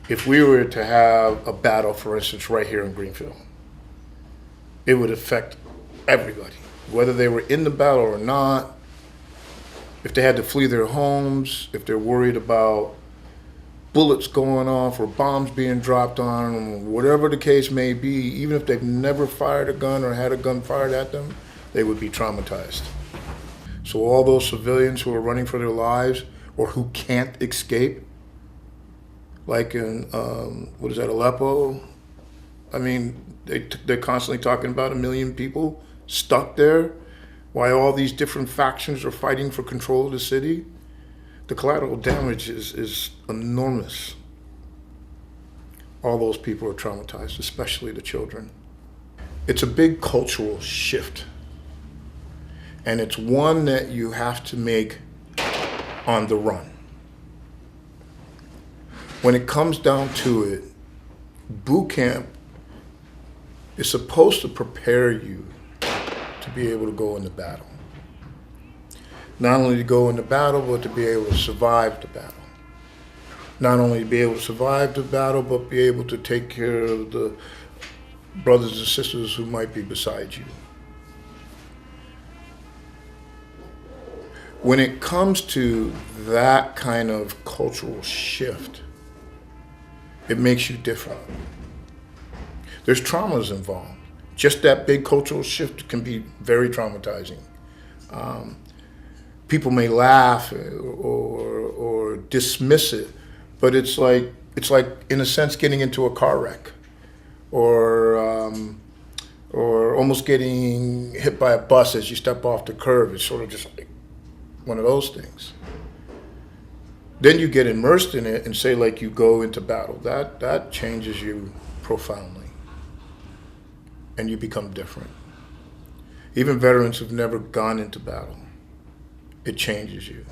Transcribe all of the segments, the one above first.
if we were to have a battle, for instance, right here in Greenfield, it would affect everybody, whether they were in the battle or not, if they had to flee their homes, if they're worried about bullets going off or bombs being dropped on them, whatever the case may be, even if they've never fired a gun or had a gun fired at them, they would be traumatized. So all those civilians who are running for their lives or who can't escape, like in, Aleppo? I mean, they're constantly talking about 1 million people stuck there while all these different factions are fighting for control of the city. The collateral damage is enormous. All those people are traumatized, especially the children. It's a big cultural shift. And it's one that you have to make on the run. When it comes down to it, boot camp is supposed to prepare you to be able to go into battle. Not only to go into battle, but to be able to survive the battle. Not only to be able to survive the battle, but be able to take care of the brothers and sisters who might be beside you. When it comes to that kind of cultural shift, it makes you different. There's traumas involved. Just that big cultural shift can be very traumatizing. People may laugh or dismiss it, but it's like in a sense getting into a car wreck, or almost getting hit by a bus as you step off the curb. It's sort of just like one of those things. Then you get immersed in it and say like you go into battle. That changes you profoundly, and you become different. Even veterans who've never gone into battle, it changes you.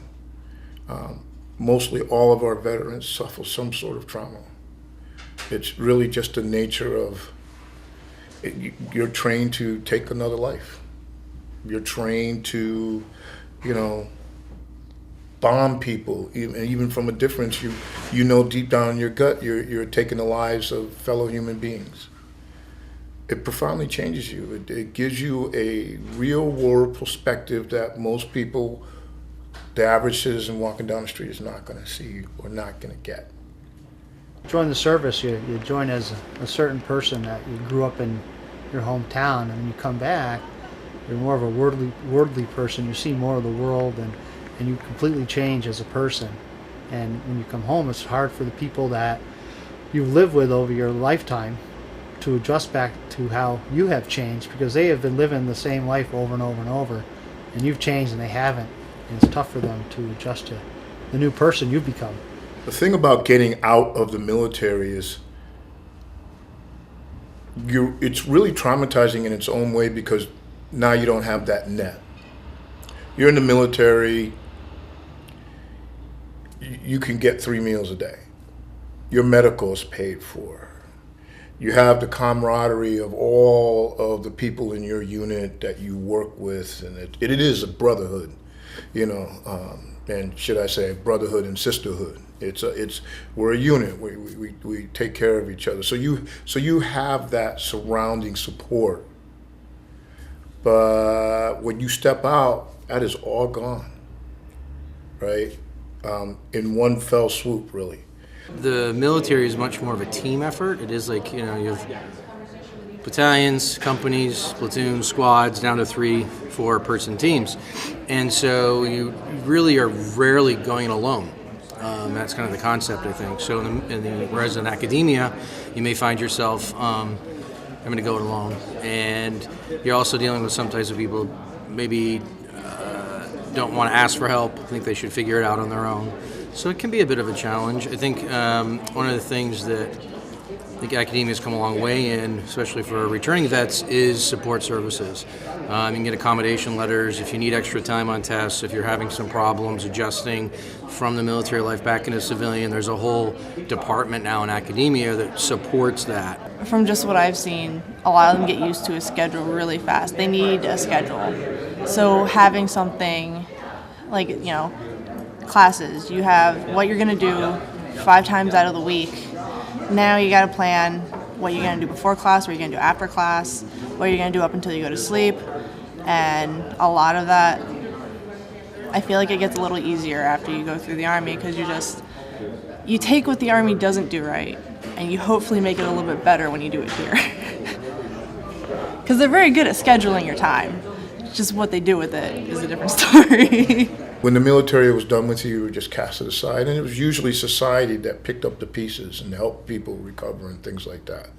Mostly all of our veterans suffer some sort of trauma. It's really just the nature of it. You're trained to take another life. You're trained to, bomb people, even from a distance. You know deep down in your gut you're taking the lives of fellow human beings. It profoundly changes you. It gives you a real world perspective that most people, the average citizen walking down the street, is not going to see or not going to get. Join the service, you join as a certain person that you grew up in your hometown, and when you come back, you're more of a worldly person. You see more of the world, and you completely change as a person. And when you come home, it's hard for the people that you live with over your lifetime to adjust back to how you have changed, because they have been living the same life over and over and over, and you've changed and they haven't. And it's tough for them to adjust to the new person you've become. The thing about getting out of the military is it's really traumatizing in its own way, because now you don't have that net. You're in the military, you can get 3 meals a day. Your medical is paid for. You have the camaraderie of all of the people in your unit that you work with, and it is a brotherhood, and should I say brotherhood and sisterhood. We're a unit. We take care of each other. So you have that surrounding support. But when you step out, that is all gone, right? In one fell swoop, really. The military is much more of a team effort. It is like, you have battalions, companies, platoons, squads, down to 3-4 person teams. And so you really are rarely going alone. That's kind of the concept, I think. So whereas in academia, you may find yourself having to go it alone. And you're also dealing with some types of people maybe don't want to ask for help, think they should figure it out on their own. So it can be a bit of a challenge. I think one of the things that I think academia has come a long way in, especially for returning vets, is support services. You can get accommodation letters if you need extra time on tests, if you're having some problems adjusting from the military life back into civilian. There's a whole department now in academia that supports that. From just what I've seen, a lot of them get used to a schedule really fast. They need a schedule. So having something like, classes, you have what you're going to do 5 times out of the week. Now you got to plan what you're going to do before class, what you're going to do after class, what you're going to do up until you go to sleep. And a lot of that, I feel like it gets a little easier after you go through the Army, because you take what the Army doesn't do right, and you hopefully make it a little bit better when you do it here. Because they're very good at scheduling your time. Just what they do with it is a different story. When the military was done with you, you were just cast aside, and it was usually society that picked up the pieces and helped people recover and things like that.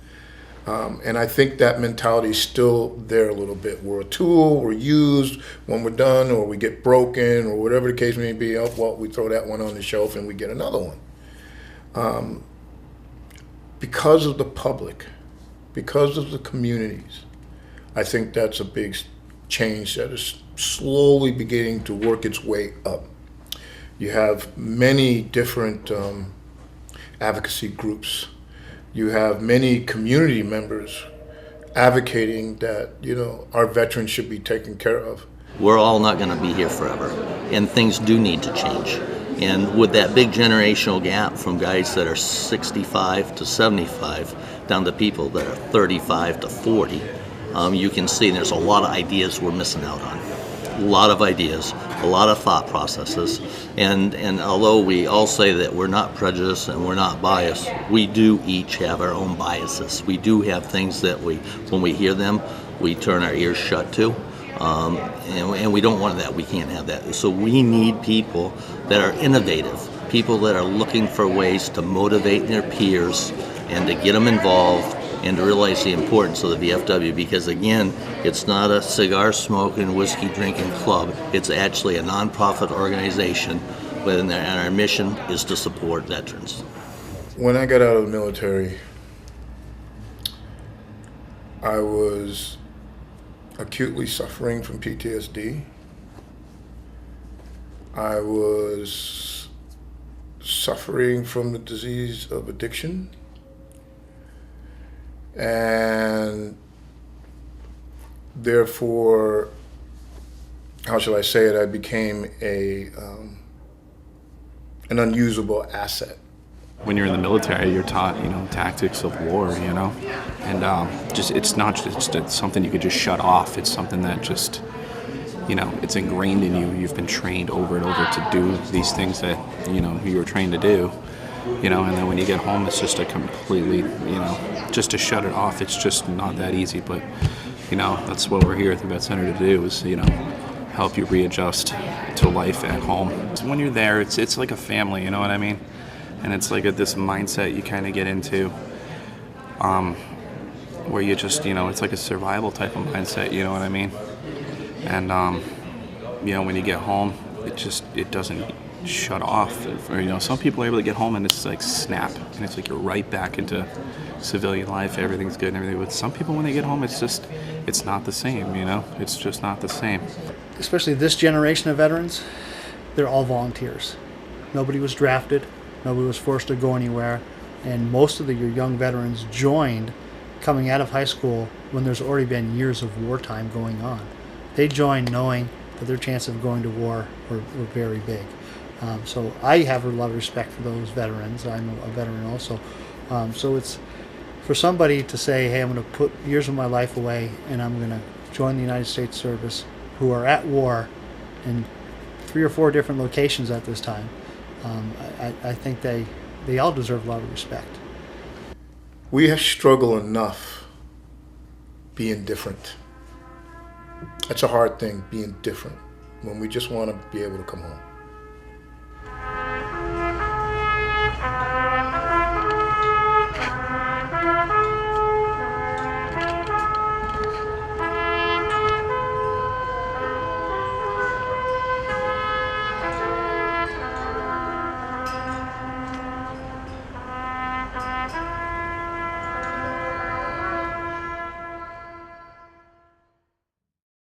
And I think that mentality is still there a little bit. We're a tool, we're used when we're done, or we get broken, or whatever the case may be. Oh, well, we throw that one on the shelf and we get another one. Because of the public, because of the communities, I think that's a big change that is slowly beginning to work its way up. You have many different advocacy groups. You have many community members advocating that, our veterans should be taken care of. We're all not going to be here forever, and things do need to change. And with that big generational gap from guys that are 65 to 75 down to people that are 35 to 40, you can see there's a lot of ideas we're missing out on. A lot of ideas, a lot of thought processes, and although we all say that we're not prejudiced and we're not biased, we do each have our own biases. We do have things that when we hear them, we turn our ears shut to, and we don't want that. We can't have that. So we need people that are innovative, people that are looking for ways to motivate their peers and to get them involved, and to realize the importance of the VFW, because again, it's not a cigar smoking, whiskey drinking club. It's actually a nonprofit organization, and our mission is to support veterans. When I got out of the military, I was acutely suffering from PTSD. I was suffering from the disease of addiction. And therefore, how shall I say it, I became an unusable asset. When you're in the military, you're taught, tactics of war, and it's not just something you could just shut off. It's something that just, it's ingrained in you. You've been trained over and over to do these things that, you were trained to do. And then when you get home, it's just a completely, just to shut it off. It's just not that easy, but, that's what we're here at the Vet Center to do is, help you readjust to life at home. So when you're there, it's like a family, you know what I mean? And it's like this mindset you kind of get into, where you just, it's like a survival type of mindset, you know what I mean? And, when you get home, it doesn't shut off. Or, some people are able to get home and it's like snap, and it's like you're right back into civilian life. Everything's good and everything. But some people, when they get home, it's not the same. It's just not the same. Especially this generation of veterans, they're all volunteers. Nobody was drafted. Nobody was forced to go anywhere. And most of your young veterans joined coming out of high school when there's already been years of wartime going on. They joined knowing that their chance of going to war were very big. So I have a lot of respect for those veterans. I'm a veteran also. So it's for somebody to say, hey, I'm going to put years of my life away and I'm going to join the United States service, who are at war in 3 or 4 different locations at this time. I think they all deserve a lot of respect. We have struggled enough being different. That's a hard thing, being different, when we just want to be able to come home.